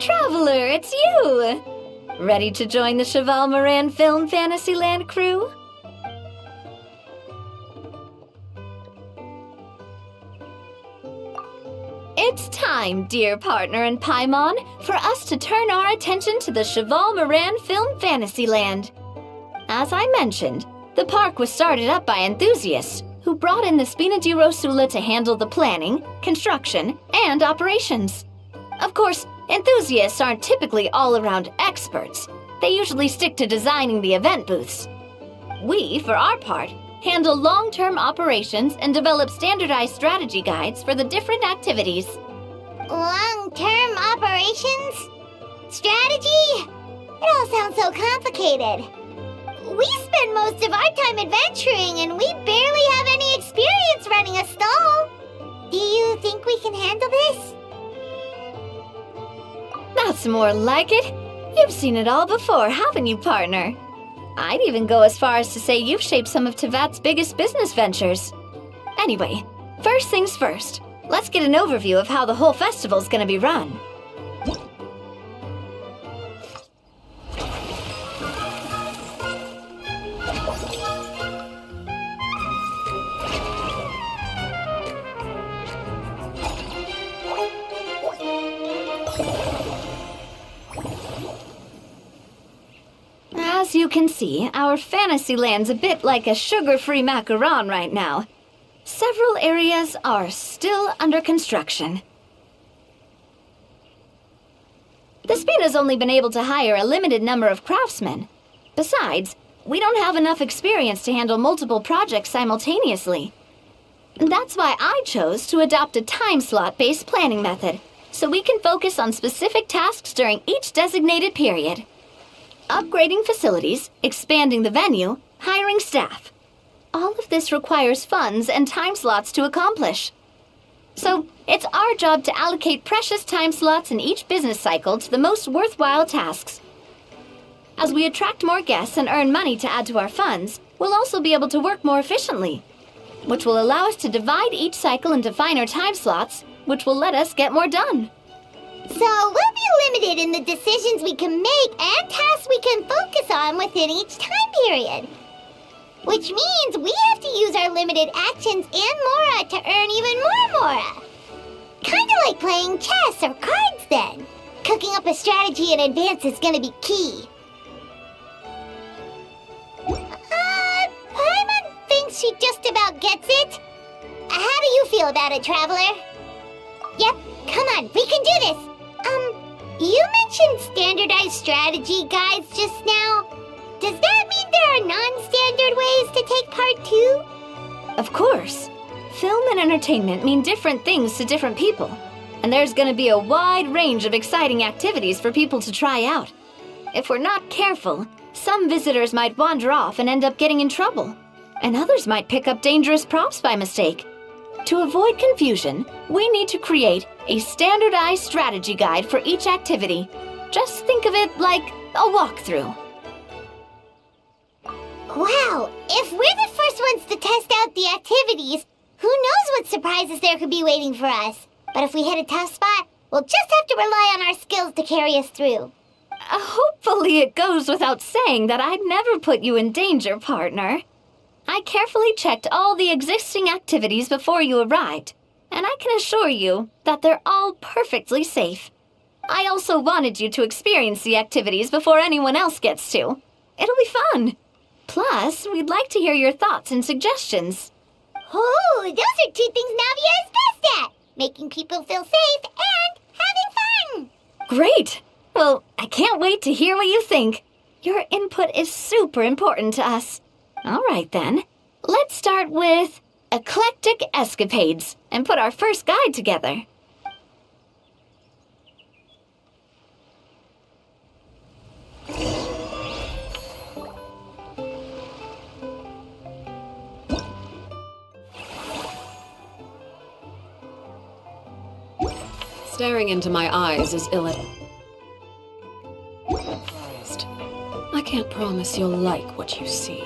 Traveler, it's you! Ready to join the Cheval Moran Film Fantasyland crew? It's time, dear partner in Paimon, for us to turn our attention to the Cheval Moran Film Fantasyland. As I mentioned, the park was started up by enthusiasts who brought in the Spina di Rosula to handle the planning, construction, and operations. Of course, enthusiasts aren't typically all-around experts. They usually stick to designing the event booths. We, for our part, handle long-term operations and develop standardized strategy guides for the different activities. Long-term operations? Strategy? It all sounds so complicated. We spend most of our time adventuring and we barely have any experience running a stall. Do you think we can handle this? That's more like it. You've seen it all before, haven't you, partner? I'd even go as far as to say you've shaped some of Tevat's biggest business ventures. Anyway, first things first. Let's get an overview of how the whole festival's gonna be run. As you can see, our Fantasyland's a bit like a sugar-free macaron right now. Several areas are still under construction. The Spina's only been able to hire a limited number of craftsmen. Besides, we don't have enough experience to handle multiple projects simultaneously. That's why I chose to adopt a time slot-based planning method, so we can focus on specific tasks during each designated period. Upgrading facilities, expanding the venue, hiring staff. All of this requires funds and time slots to accomplish. So, it's our job to allocate precious time slots in each business cycle to the most worthwhile tasks. As we attract more guests and earn money to add to our funds, we'll also be able to work more efficiently, which will allow us to divide each cycle into finer time slots, which will let us get more done. So we'll be limited in the decisions we can make and tasks we can focus on within each time period. Which means we have to use our limited actions and Mora to earn even more Mora. Kinda like playing chess or cards then. Cooking up a strategy in advance is gonna be key. Paimon thinks she just about gets it. How do you feel about it, Traveler? Yep, come on, we can do this. You mentioned standardized strategy guides just now. Does that mean there are non-standard ways to take part too? Of course. Film and entertainment mean different things to different people. And there's gonna be a wide range of exciting activities for people to try out. If we're not careful, some visitors might wander off and end up getting in trouble. And others might pick up dangerous props by mistake. To avoid confusion, we need to create a standardized strategy guide for each activity. Just think of it like a walkthrough. Wow, if we're the first ones to test out the activities, who knows what surprises there could be waiting for us. But if we hit a tough spot, we'll just have to rely on our skills to carry us through. Hopefully it goes without saying that I'd never put you in danger, partner. I carefully checked all the existing activities before you arrived, and I can assure you that they're all perfectly safe. I also wanted you to experience the activities before anyone else gets to. It'll be fun. Plus, we'd like to hear your thoughts and suggestions. Oh, those are two things Navia is best at. Making people feel safe and having fun. Great! Well, I can't wait to hear what you think. Your input is super important to us. All right, then. Let's start with eclectic escapades and put our first guide together. Staring into my eyes is ill-advised. I can't promise you'll like what you see.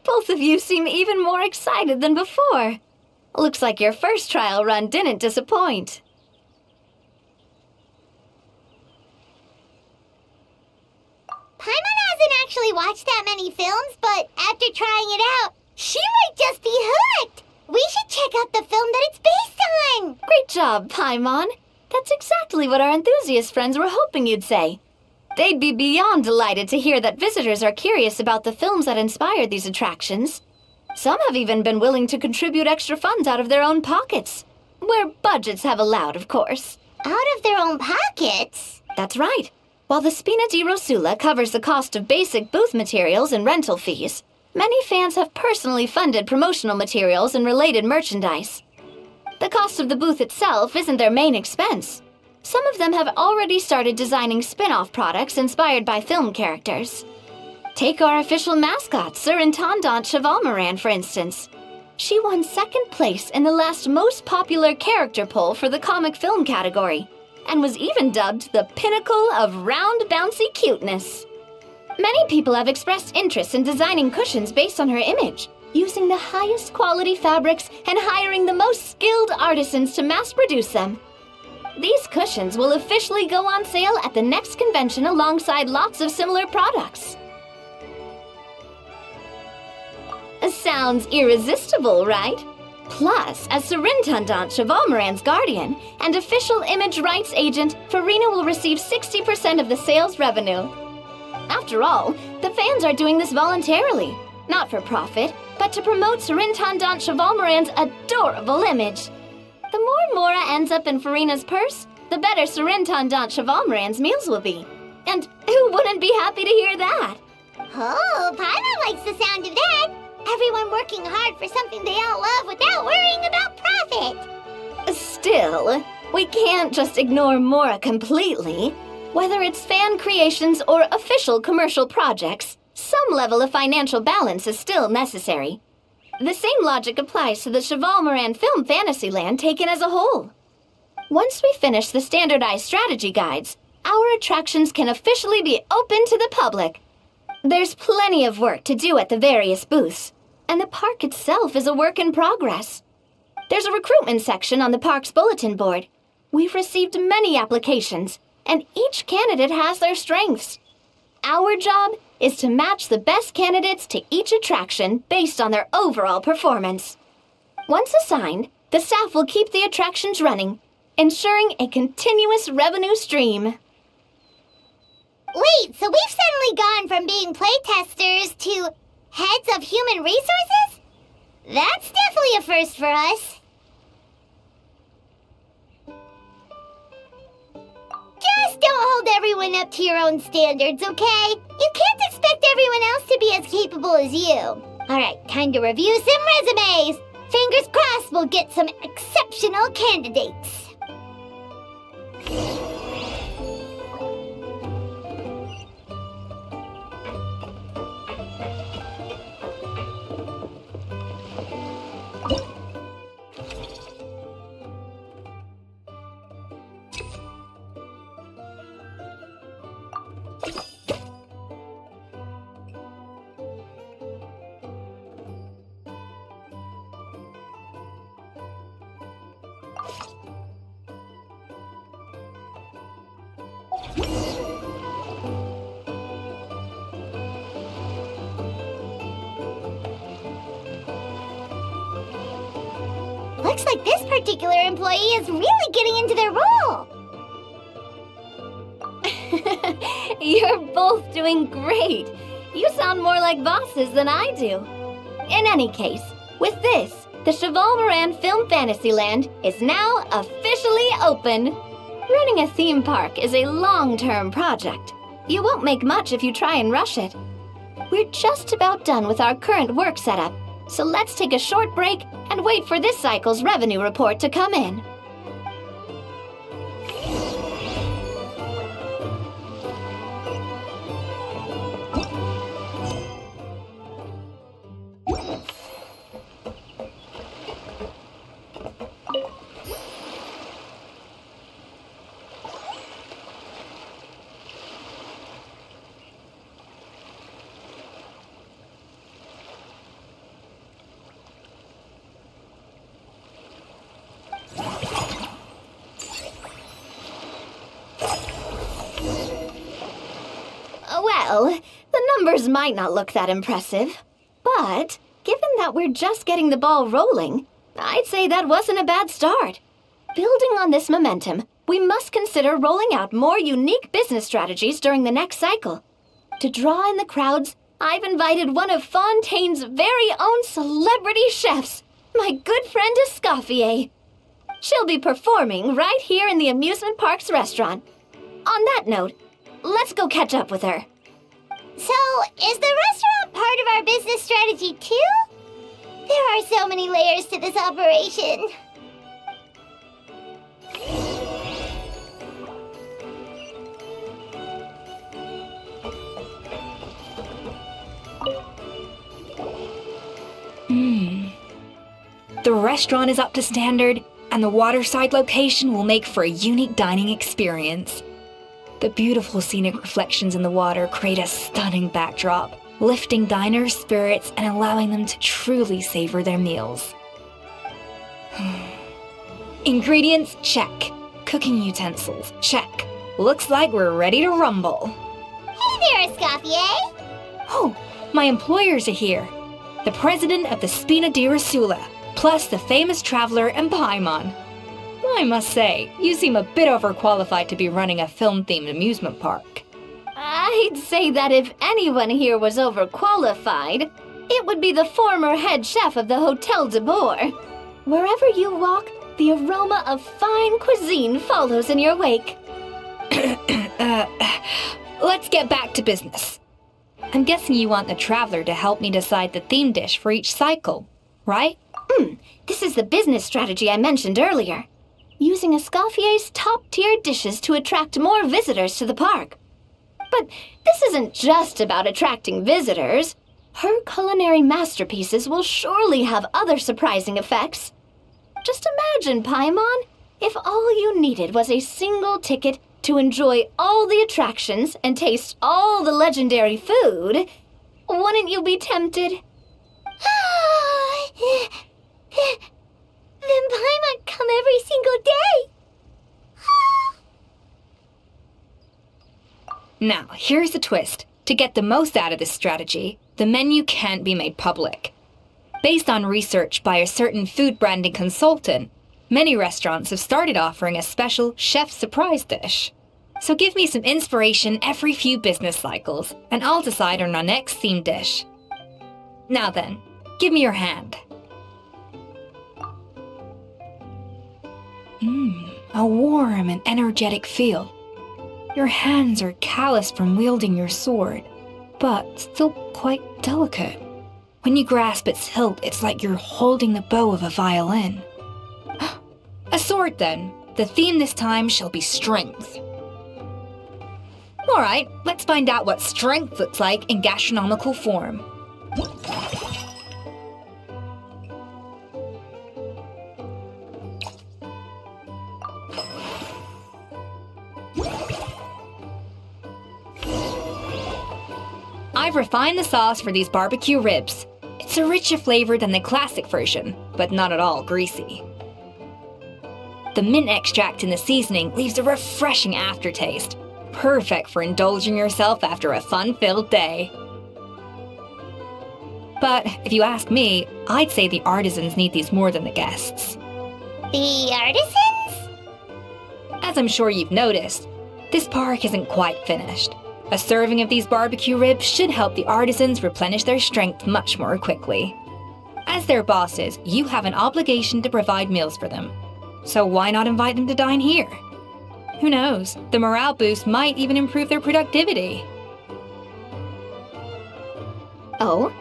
Both of you seem even more excited than before. Looks like your first trial run didn't disappoint. Paimon hasn't actually watched that many films, but after trying it out, she might just be hooked! We should check out the film that it's based on! Great job, Paimon. That's exactly what our enthusiast friends were hoping you'd say. They'd be beyond delighted to hear that visitors are curious about the films that inspired these attractions. Some have even been willing to contribute extra funds out of their own pockets. Where budgets have allowed, of course. Out of their own pockets? That's right. While the Spina di Rosula covers the cost of basic booth materials and rental fees, many fans have personally funded promotional materials and related merchandise. The cost of the booth itself isn't their main expense. Some of them have already started designing spin-off products inspired by film characters. Take our official mascot, Surintendant Chevalmoran, for instance. She won second place in the last most popular character poll for the comic film category, and was even dubbed the pinnacle of round, bouncy cuteness. Many people have expressed interest in designing cushions based on her image, using the highest quality fabrics and hiring the most skilled artisans to mass-produce them. These cushions will officially go on sale at the next convention alongside lots of similar products. Sounds irresistible, right? Plus, as Surintendant Chevalmoran's guardian and official image rights agent, Farina will receive 60% of the sales revenue. After all, the fans are doing this voluntarily, not for profit, but to promote Surintendant Chevalmoran's adorable image. The more Mora ends up in Farina's purse, the better Surintendant Chevalmoran's meals will be. And who wouldn't be happy to hear that? Oh, Paimon likes the sound of that! Everyone working hard for something they all love without worrying about profit! Still, we can't just ignore Mora completely. Whether it's fan creations or official commercial projects, some level of financial balance is still necessary. The same logic applies to the Chevalmoran Film Fantasyland taken as a whole. Once we finish the standardized strategy guides, our attractions can officially be open to the public. There's plenty of work to do at the various booths, and the park itself is a work in progress. There's a recruitment section on the park's bulletin board. We've received many applications, and each candidate has their strengths. Our job is to match the best candidates to each attraction based on their overall performance. Once assigned, the staff will keep the attractions running, ensuring a continuous revenue stream. Wait, so we've suddenly gone from being playtesters to heads of human resources? That's definitely a first for us. Just don't hold everyone up to your own standards, okay? You can't expect everyone else to be as capable as you. Alright, time to review some resumes. Fingers crossed we'll get some exceptional candidates. Looks like this particular employee is really getting into their role. You're both doing great. You sound more like bosses than I do. In any case, with this, the Cheval Moran Film Fantasyland is now officially open. Running a theme park is a long-term project. You won't make much if you try and rush it. We're just about done with our current work setup, so let's take a short break and wait for this cycle's revenue report to come in. Well, the numbers might not look that impressive, but given that we're just getting the ball rolling, I'd say that wasn't a bad start. Building on this momentum, we must consider rolling out more unique business strategies during the next cycle. To draw in the crowds, I've invited one of Fontaine's very own celebrity chefs, my good friend Escoffier. She'll be performing right here in the amusement park's restaurant. On that note, let's go catch up with her. So, is the restaurant part of our business strategy too? There are so many layers to this operation. The restaurant is up to standard, and the waterside location will make for a unique dining experience. The beautiful scenic reflections in the water create a stunning backdrop, lifting diners' spirits and allowing them to truly savor their meals. Ingredients, check. Cooking utensils, check. Looks like we're ready to rumble. Hey there, Escoffier! Oh, my employers are here. The president of the Spina di Rasula, plus the famous traveler and Paimon. I must say, you seem a bit overqualified to be running a film-themed amusement park. I'd say that if anyone here was overqualified, it would be the former head chef of the Hotel de Boer. Wherever you walk, the aroma of fine cuisine follows in your wake. Let's get back to business. I'm guessing you want the traveler to help me decide the theme dish for each cycle, right? This is the business strategy I mentioned earlier. Using Escoffier's top-tier dishes to attract more visitors to the park. But this isn't just about attracting visitors. Her culinary masterpieces will surely have other surprising effects. Just imagine, Paimon, if all you needed was a single ticket to enjoy all the attractions and taste all the legendary food. Wouldn't you be tempted? Then Paimon come every single day! Now, here's the twist. To get the most out of this strategy, the menu can't be made public. Based on research by a certain food branding consultant, many restaurants have started offering a special chef surprise dish. So give me some inspiration every few business cycles, and I'll decide on our next theme dish. Now then, give me your hand. A warm and energetic feel. Your hands are calloused from wielding your sword, but still quite delicate. When you grasp its hilt, it's like you're holding the bow of a violin. A sword, then. The theme this time shall be strength. Alright, let's find out what strength looks like in gastronomical form. I've refined the sauce for these barbecue ribs. It's a richer flavor than the classic version, but not at all greasy. The mint extract in the seasoning leaves a refreshing aftertaste, perfect for indulging yourself after a fun-filled day. But if you ask me, I'd say the artisans need these more than the guests. The artisans? As I'm sure you've noticed, this park isn't quite finished. A serving of these barbecue ribs should help the artisans replenish their strength much more quickly. As their bosses, you have an obligation to provide meals for them. So why not invite them to dine here? Who knows, the morale boost might even improve their productivity. Oh?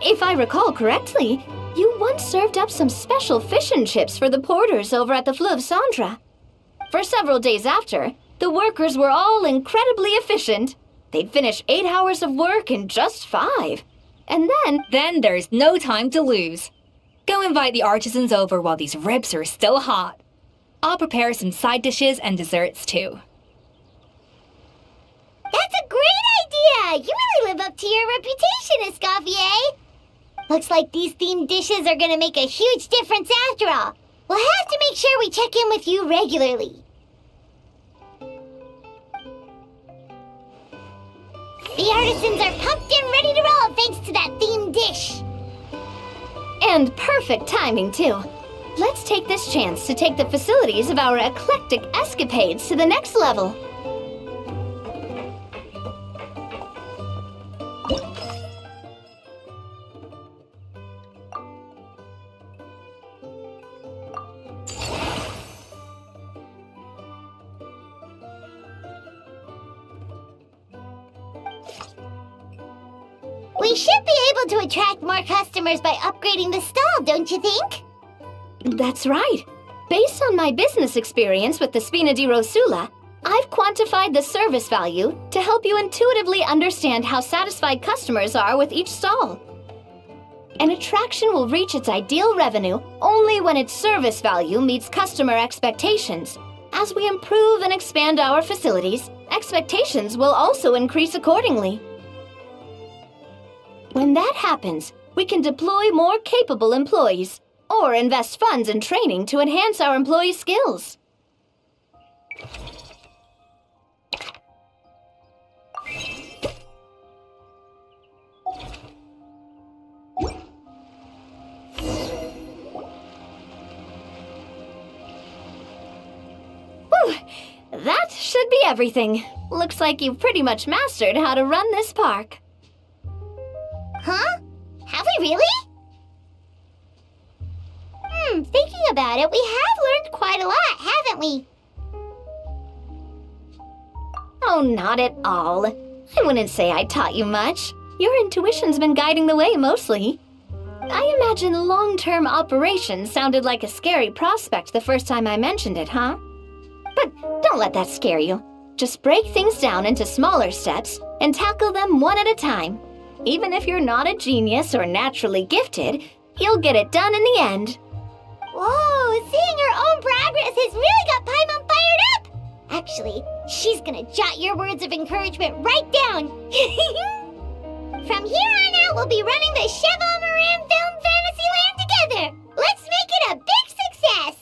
If I recall correctly, you once served up some special fish and chips for the porters over at the Fleuve Centre. For several days after, the workers were all incredibly efficient. They'd finish 8 hours of work in just 5. And Then there's no time to lose. Go invite the artisans over while these ribs are still hot. I'll prepare some side dishes and desserts too. That's a great idea! You really live up to your reputation, Escoffier! Looks like these themed dishes are gonna make a huge difference after all. We'll have to make sure we check in with you regularly. The artisans are pumped and ready to roll thanks to that themed dish. And perfect timing, too. Let's take this chance to take the facilities of our eclectic escapades to the next level. We should be able to attract more customers by upgrading the stall, don't you think? That's right. Based on my business experience with the Spina di Rosula, I've quantified the service value to help you intuitively understand how satisfied customers are with each stall. An attraction will reach its ideal revenue only when its service value meets customer expectations. As we improve and expand our facilities, expectations will also increase accordingly. When that happens, we can deploy more capable employees or invest funds in training to enhance our employees' skills. Whew, that should be everything. Looks like you've pretty much mastered how to run this park. Huh? Have we really? Thinking about it, we have learned quite a lot, haven't we? Oh, not at all. I wouldn't say I taught you much. Your intuition's been guiding the way mostly. I imagine long-term operations sounded like a scary prospect the first time I mentioned it, huh? But don't let that scare you. Just break things down into smaller steps and tackle them one at a time. Even if you're not a genius or naturally gifted, you'll get it done in the end. Whoa, seeing your own progress has really got Paimon fired up! Actually, she's gonna jot your words of encouragement right down. From here on out, we'll be running the Cheval Moran Film Fantasyland together. Let's make it a big success!